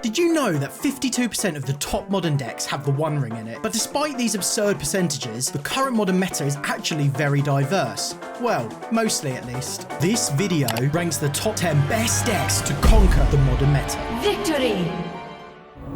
Did you know that 52% of the top modern decks have the One Ring in it? But despite these absurd percentages, the current modern meta is actually very diverse. Well, mostly at least. This video ranks the top 10 best decks to conquer the modern meta. Victory!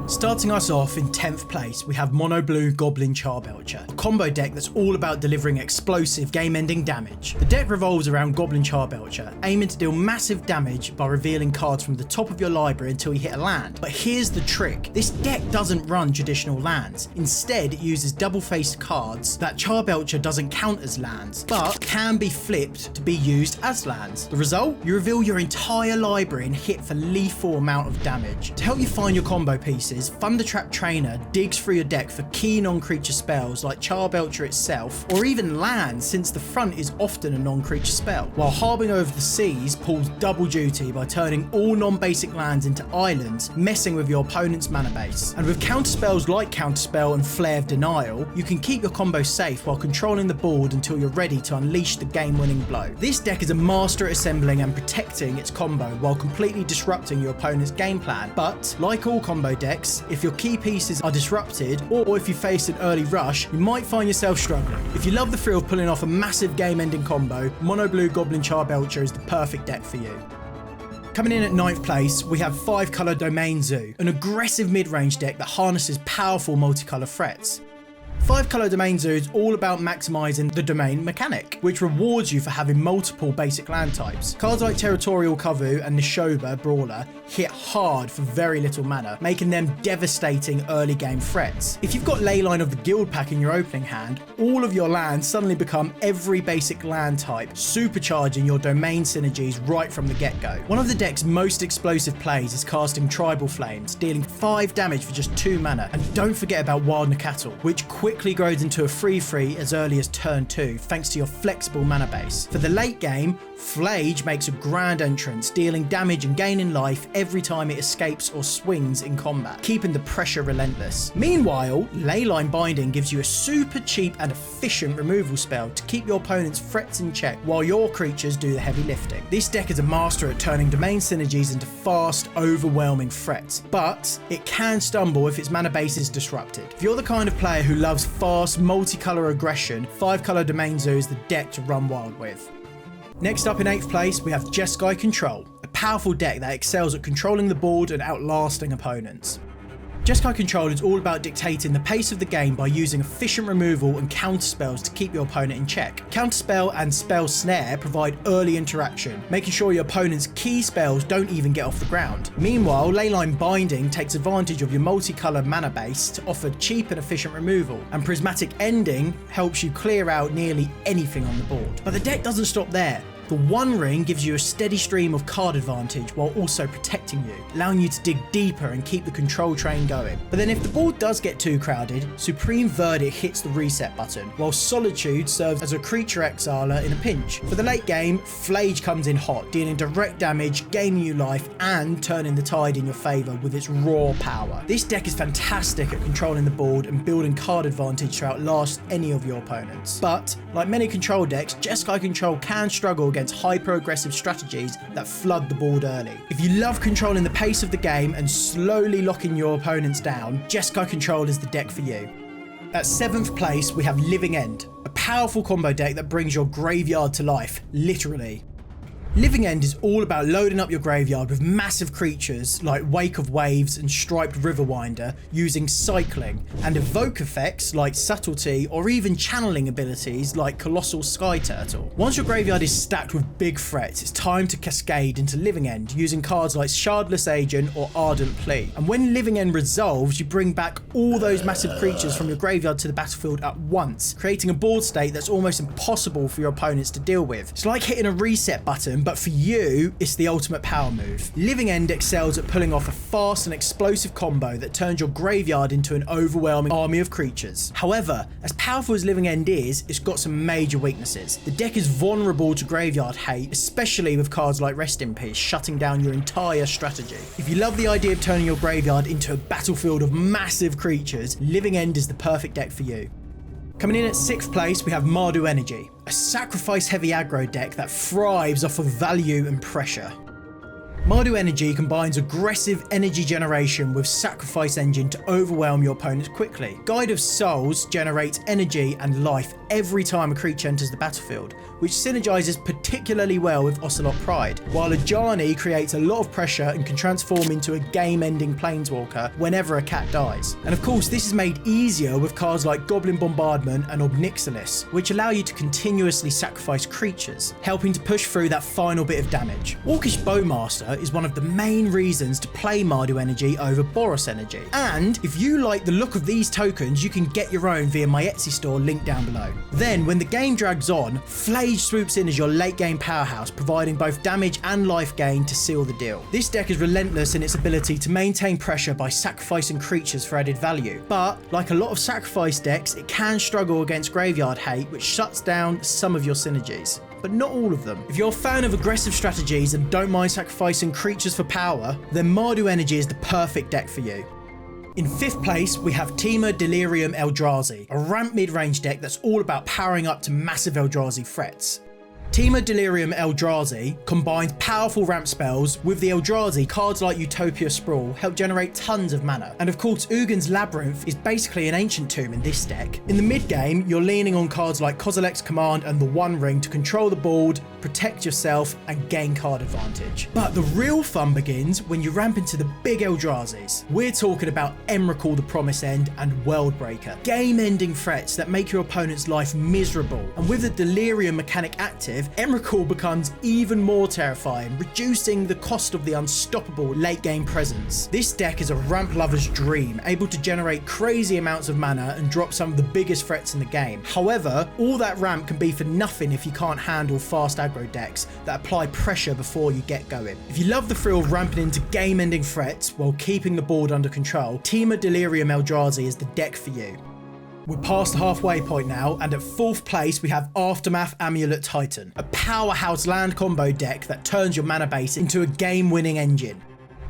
Starting us off in 10th place, we have Mono Blue Goblin Charbelcher, a combo deck that's all about delivering explosive game-ending damage. The deck revolves around Goblin Charbelcher, aiming to deal massive damage by revealing cards from the top of your library until you hit a land. But here's the trick, this deck doesn't run traditional lands. Instead, it uses double-faced cards that Charbelcher doesn't count as lands, but can be flipped to be used as lands. The result? You reveal your entire library and hit for lethal amount of damage. To help you find your combo pieces, Thundertrap Trainer digs through your deck for key non-creature spells like Charbelcher itself, or even lands since the front is often a non-creature spell, while Harbinger of the Seas pulls double duty by turning all non-basic lands into islands, messing with your opponent's mana base. And with counterspells like Counterspell and Flare of Denial, you can keep your combo safe while controlling the board until you're ready to unleash the game-winning blow. This deck is a master at assembling and protecting its combo while completely disrupting your opponent's game plan, but like all combo decks, if your key pieces are disrupted, or if you face an early rush, you might find yourself struggling. If you love the thrill of pulling off a massive game-ending combo, Mono Blue Goblin Charbelcher is the perfect deck for you. Coming in at 9th place, we have 5-Color Domain Zoo, an aggressive mid-range deck that harnesses powerful multicolour threats. 5-Color Domain Zoo is all about maximising the domain mechanic, which rewards you for having multiple basic land types. Cards like Territorial Kavu and Nishoba Brawler hit hard for very little mana, making them devastating early game threats. If you've got Leyline of the Guild pack in your opening hand, all of your lands suddenly become every basic land type, supercharging your domain synergies right from the get-go. One of the deck's most explosive plays is casting Tribal Flames, dealing 5 damage for just 2 mana, and don't forget about Wild Nacatl, which quickly grows into a 3/3 as early as turn 2 thanks to your flexible mana base. For the late game, Flage makes a grand entrance, dealing damage and gaining life every time it escapes or swings in combat, keeping the pressure relentless. Meanwhile, Leyline Binding gives you a super cheap and efficient removal spell to keep your opponent's threats in check while your creatures do the heavy lifting. This deck is a master at turning domain synergies into fast, overwhelming threats, but it can stumble if its mana base is disrupted. If you're the kind of player who loves fast, multicolour aggression, 5-Color Domain Zoo is the deck to run wild with. Next up in 8th place, we have Jeskai Control, a powerful deck that excels at controlling the board and outlasting opponents. Jeskai Control is all about dictating the pace of the game by using efficient removal and counterspells to keep your opponent in check. Counterspell and Spell Snare provide early interaction, making sure your opponent's key spells don't even get off the ground. Meanwhile, Leyline Binding takes advantage of your multicolour mana base to offer cheap and efficient removal, and Prismatic Ending helps you clear out nearly anything on the board. But the deck doesn't stop there. The One Ring gives you a steady stream of card advantage while also protecting you, allowing you to dig deeper and keep the control train going. But then if the board does get too crowded, Supreme Verdict hits the reset button, while Solitude serves as a creature exiler in a pinch. For the late game, Flage comes in hot, dealing direct damage, gaining you life, and turning the tide in your favour with its raw power. This deck is fantastic at controlling the board and building card advantage to outlast any of your opponents. But, like many control decks, Jeskai Control can struggle against hyper-aggressive strategies that flood the board early. If you love controlling the pace of the game and slowly locking your opponents down, Jeskai Control is the deck for you. At 7th place, we have Living End, a powerful combo deck that brings your graveyard to life, literally. Living End is all about loading up your graveyard with massive creatures like Wake of Waves and Striped Riverwinder using cycling, and evoke effects like Subtlety or even channeling abilities like Colossal Sky Turtle. Once your graveyard is stacked with big threats, it's time to cascade into Living End using cards like Shardless Agent or Ardent Plea. And when Living End resolves, you bring back all those massive creatures from your graveyard to the battlefield at once, creating a board state that's almost impossible for your opponents to deal with. It's like hitting a reset button, but for you, it's the ultimate power move. Living End excels at pulling off a fast and explosive combo that turns your graveyard into an overwhelming army of creatures. However, as powerful as Living End is, it's got some major weaknesses. The deck is vulnerable to graveyard hate, especially with cards like Rest in Peace shutting down your entire strategy. If you love the idea of turning your graveyard into a battlefield of massive creatures, Living End is the perfect deck for you. Coming in at 6th place, we have Mardu Energy, a sacrifice-heavy aggro deck that thrives off of value and pressure. Mardu Energy combines aggressive energy generation with sacrifice engine to overwhelm your opponents quickly. Guide of Souls generates energy and life every time a creature enters the battlefield, which synergizes particularly well with Ocelot Pride, while Ajani creates a lot of pressure and can transform into a game-ending planeswalker whenever a cat dies. And of course, this is made easier with cards like Goblin Bombardment and Obnixilis, which allow you to continuously sacrifice creatures, helping to push through that final bit of damage. Orcish Bowmaster is one of the main reasons to play Mardu Energy over Boros Energy. And if you like the look of these tokens, you can get your own via my Etsy store linked down below. Then, when the game drags on, Flage swoops in as your late game powerhouse, providing both damage and life gain to seal the deal. This deck is relentless in its ability to maintain pressure by sacrificing creatures for added value, but like a lot of sacrifice decks, it can struggle against graveyard hate, which shuts down some of your synergies, but not all of them. If you're a fan of aggressive strategies and don't mind sacrificing creatures for power, then Mardu Energy is the perfect deck for you. In 5th place, we have Temur Delirium Eldrazi, a ramp mid-range deck that's all about powering up to massive Eldrazi threats. Temur Delirium Eldrazi combines powerful ramp spells. With the Eldrazi, cards like Utopia Sprawl help generate tons of mana. And of course, Ugin's Labyrinth is basically an ancient tomb in this deck. In the mid game, you're leaning on cards like Kozilek's Command and the One Ring to control the board, protect yourself, and gain card advantage. But the real fun begins when you ramp into the big Eldrazi's. We're talking about Emrakul the Promised End and Worldbreaker, game-ending threats that make your opponent's life miserable. And with the Delirium mechanic active, Emrakul becomes even more terrifying, reducing the cost of the unstoppable late game presence. This deck is a ramp lover's dream, able to generate crazy amounts of mana and drop some of the biggest threats in the game. However, all that ramp can be for nothing if you can't handle fast aggro decks that apply pressure before you get going. If you love the thrill of ramping into game-ending threats while keeping the board under control, Temur Delirium Eldrazi is the deck for you. We're past the halfway point now, and at 4th place we have Aftermath Amulet Titan, a powerhouse land combo deck that turns your mana base into a game-winning engine.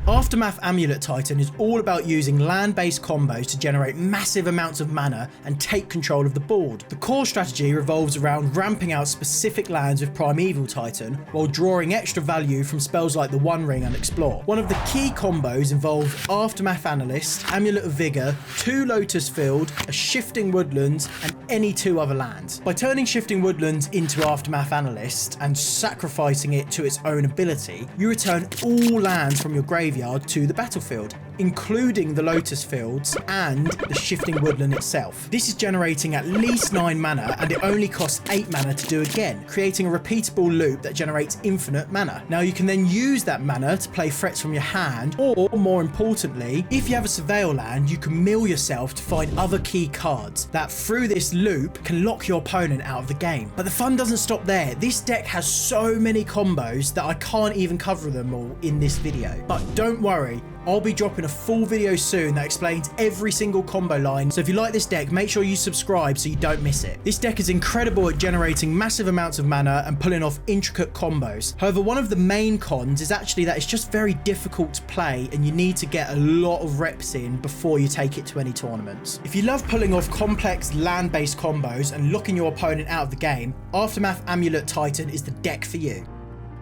Aftermath Amulet Titan is all about using land-based combos to generate massive amounts of mana and take control of the board. The core strategy revolves around ramping out specific lands with Primeval Titan while drawing extra value from spells like the One Ring and Explore. One of the key combos involves Aftermath Analyst, Amulet of Vigor, 2 Lotus Field, a Shifting Woodlands, and any 2 other lands. By turning Shifting Woodlands into Aftermath Analyst and sacrificing it to its own ability, you return all lands from your graveyard to the battlefield, including the Lotus Fields and the Shifting Woodland itself. This is generating at least 9 mana, and it only costs 8 mana to do again, creating a repeatable loop that generates infinite mana. Now you can then use that mana to play threats from your hand, or more importantly, if you have a Surveil land, you can mill yourself to find other key cards that through this loop can lock your opponent out of the game. But the fun doesn't stop there. This deck has so many combos that I can't even cover them all in this video. But don't worry, I'll be dropping a full video soon that explains every single combo line, so if you like this deck, make sure you subscribe so you don't miss it. This deck is incredible at generating massive amounts of mana and pulling off intricate combos. However, one of the main cons is actually that it's just very difficult to play and you need to get a lot of reps in before you take it to any tournaments. If you love pulling off complex land-based combos and locking your opponent out of the game, Aftermath Amulet Titan is the deck for you.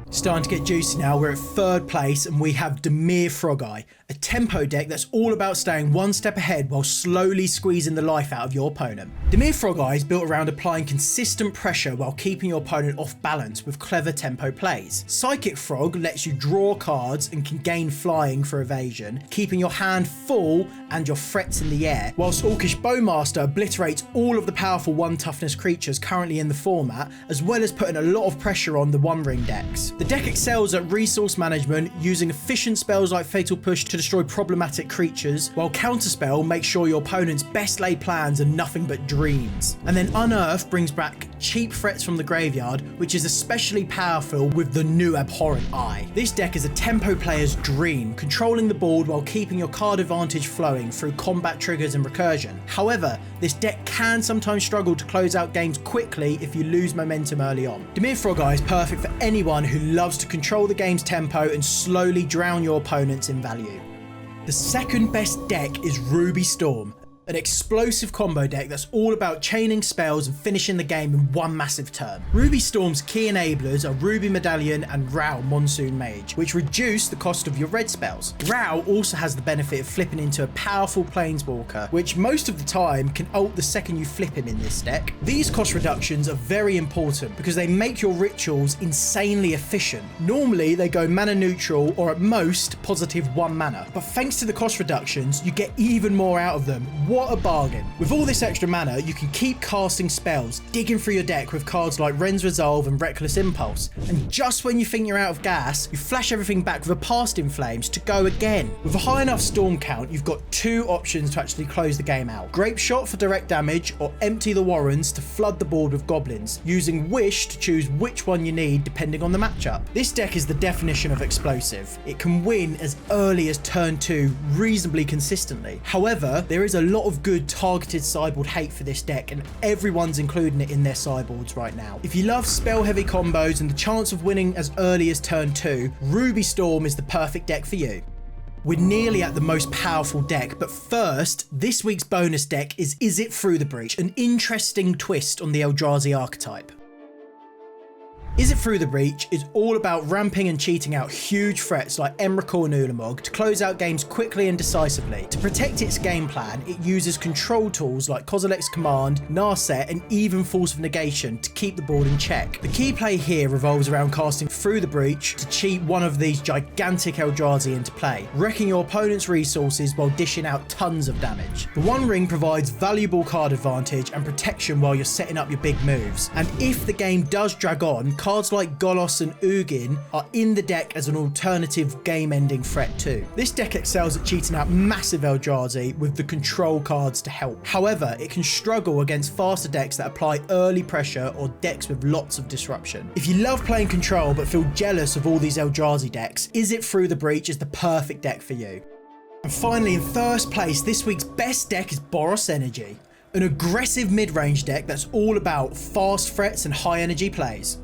Starting to get juicy now. We're at 3rd place and we have Dimir Frog-Eye, a tempo deck that's all about staying one step ahead while slowly squeezing the life out of your opponent. Dimir Frog-Eye is built around applying consistent pressure while keeping your opponent off balance with clever tempo plays. Psychic Frog lets you draw cards and can gain flying for evasion, keeping your hand full and your threats in the air, whilst Orcish Bowmaster obliterates all of the powerful 1 toughness creatures currently in the format, as well as putting a lot of pressure on the One Ring decks. The deck excels at resource management, using efficient spells like Fatal Push to destroy problematic creatures, while Counterspell makes sure your opponent's best laid plans are nothing but dreams. And then Unearth brings back cheap threats from the graveyard, which is especially powerful with the new Abhorrent Eye. This deck is a tempo player's dream, controlling the board while keeping your card advantage flowing through combat triggers and recursion. However, this deck can sometimes struggle to close out games quickly if you lose momentum early on. Dimir Frog-Eye is perfect for anyone who loves to control the game's tempo and slowly drown your opponents in value. The second best deck is Ruby Storm, An explosive combo deck that's all about chaining spells and finishing the game in one massive turn. Ruby Storm's key enablers are Ruby Medallion and Rao Monsoon Mage, which reduce the cost of your red spells. Rao also has the benefit of flipping into a powerful Planeswalker, which most of the time can ult the second you flip him in this deck. These cost reductions are very important because they make your rituals insanely efficient. Normally they go mana neutral or at most positive 1 mana, but thanks to the cost reductions you get even more out of them. What a bargain. With all this extra mana, you can keep casting spells, digging through your deck with cards like Ren's Resolve and Reckless Impulse. And just when you think you're out of gas, you flash everything back with a Past in Flames to go again. With a high enough storm count, you've got 2 options to actually close the game out. Grape Shot for direct damage, or Empty the Warrens to flood the board with goblins, using Wish to choose which one you need depending on the matchup. This deck is the definition of explosive. It can win as early as turn 2 reasonably consistently. However, there is a lot of good targeted sideboard hate for this deck, and everyone's including it in their sideboards right now. If you love spell heavy combos and the chance of winning as early as turn 2, Ruby Storm is the perfect deck for you. We're nearly at the most powerful deck, but first, this week's bonus deck is Izzet Through the Breach, an interesting twist on the Eldrazi archetype. Izzet Through the Breach is all about ramping and cheating out huge threats like Emrakul and Ulamog to close out games quickly and decisively. To protect its game plan, it uses control tools like Kozilek's Command, Narset, and even Force of Negation to keep the board in check. The key play here revolves around casting Through the Breach to cheat one of these gigantic Eldrazi into play, wrecking your opponent's resources while dishing out tons of damage. The One Ring provides valuable card advantage and protection while you're setting up your big moves, and if the game does drag on, cards like Golos and Ugin are in the deck as an alternative game-ending threat too. This deck excels at cheating out massive Eldrazi with the control cards to help. However, it can struggle against faster decks that apply early pressure or decks with lots of disruption. If you love playing control but feel jealous of all these Eldrazi decks, Izzet Through the Breach is the perfect deck for you. And finally, in first place, this week's best deck is Boros Energy, an aggressive mid-range deck that's all about fast threats and high energy plays.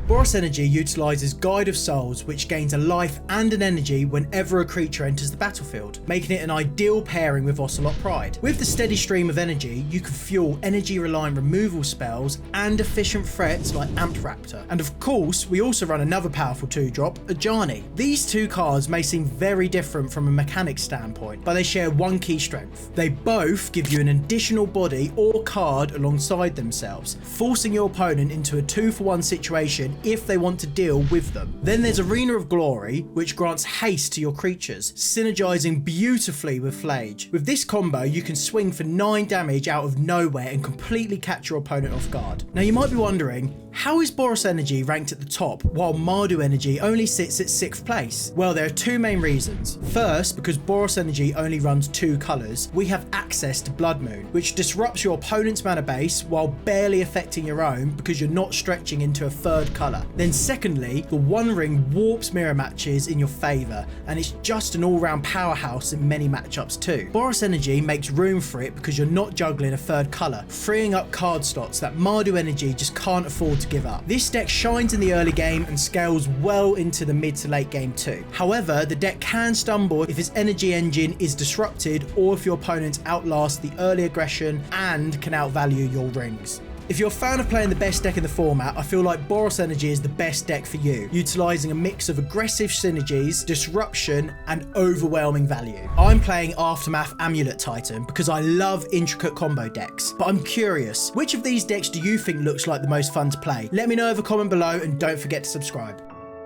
Boros Energy utilises Guide of Souls, which gains a life and an energy whenever a creature enters the battlefield, making it an ideal pairing with Ocelot Pride. With the steady stream of energy, you can fuel energy-reliant removal spells and efficient threats like Amped Raptor. And of course, we also run another powerful 2-drop, Ajani. These 2 cards may seem very different from a mechanics standpoint, but they share one key strength. They both give you an additional body or card alongside themselves, forcing your opponent into a 2-for-1 situation if they want to deal with them. Then there's Arena of Glory, which grants haste to your creatures, synergizing beautifully with Flage. With this combo, you can swing for 9 damage out of nowhere and completely catch your opponent off guard. Now you might be wondering, how is Boros Energy ranked at the top while Mardu Energy only sits at 6th place? Well, there are 2 main reasons. First, because Boros Energy only runs 2 colours, we have access to Blood Moon, which disrupts your opponent's mana base while barely affecting your own because you're not stretching into a 3rd colour. Then secondly, the One Ring warps mirror matches in your favour, and it's just an all-round powerhouse in many matchups too. Boros Energy makes room for it because you're not juggling a 3rd colour, freeing up card slots that Mardu Energy just can't afford to give up. This deck shines in the early game and scales well into the mid to late game too. However, the deck can stumble if its energy engine is disrupted or if your opponents outlast the early aggression and can outvalue your rings. If you're a fan of playing the best deck in the format, I feel like Boros Energy is the best deck for you, utilising a mix of aggressive synergies, disruption, and overwhelming value. I'm playing Aftermath Amulet Titan because I love intricate combo decks, but I'm curious, which of these decks do you think looks like the most fun to play? Let me know in the comment below and don't forget to subscribe.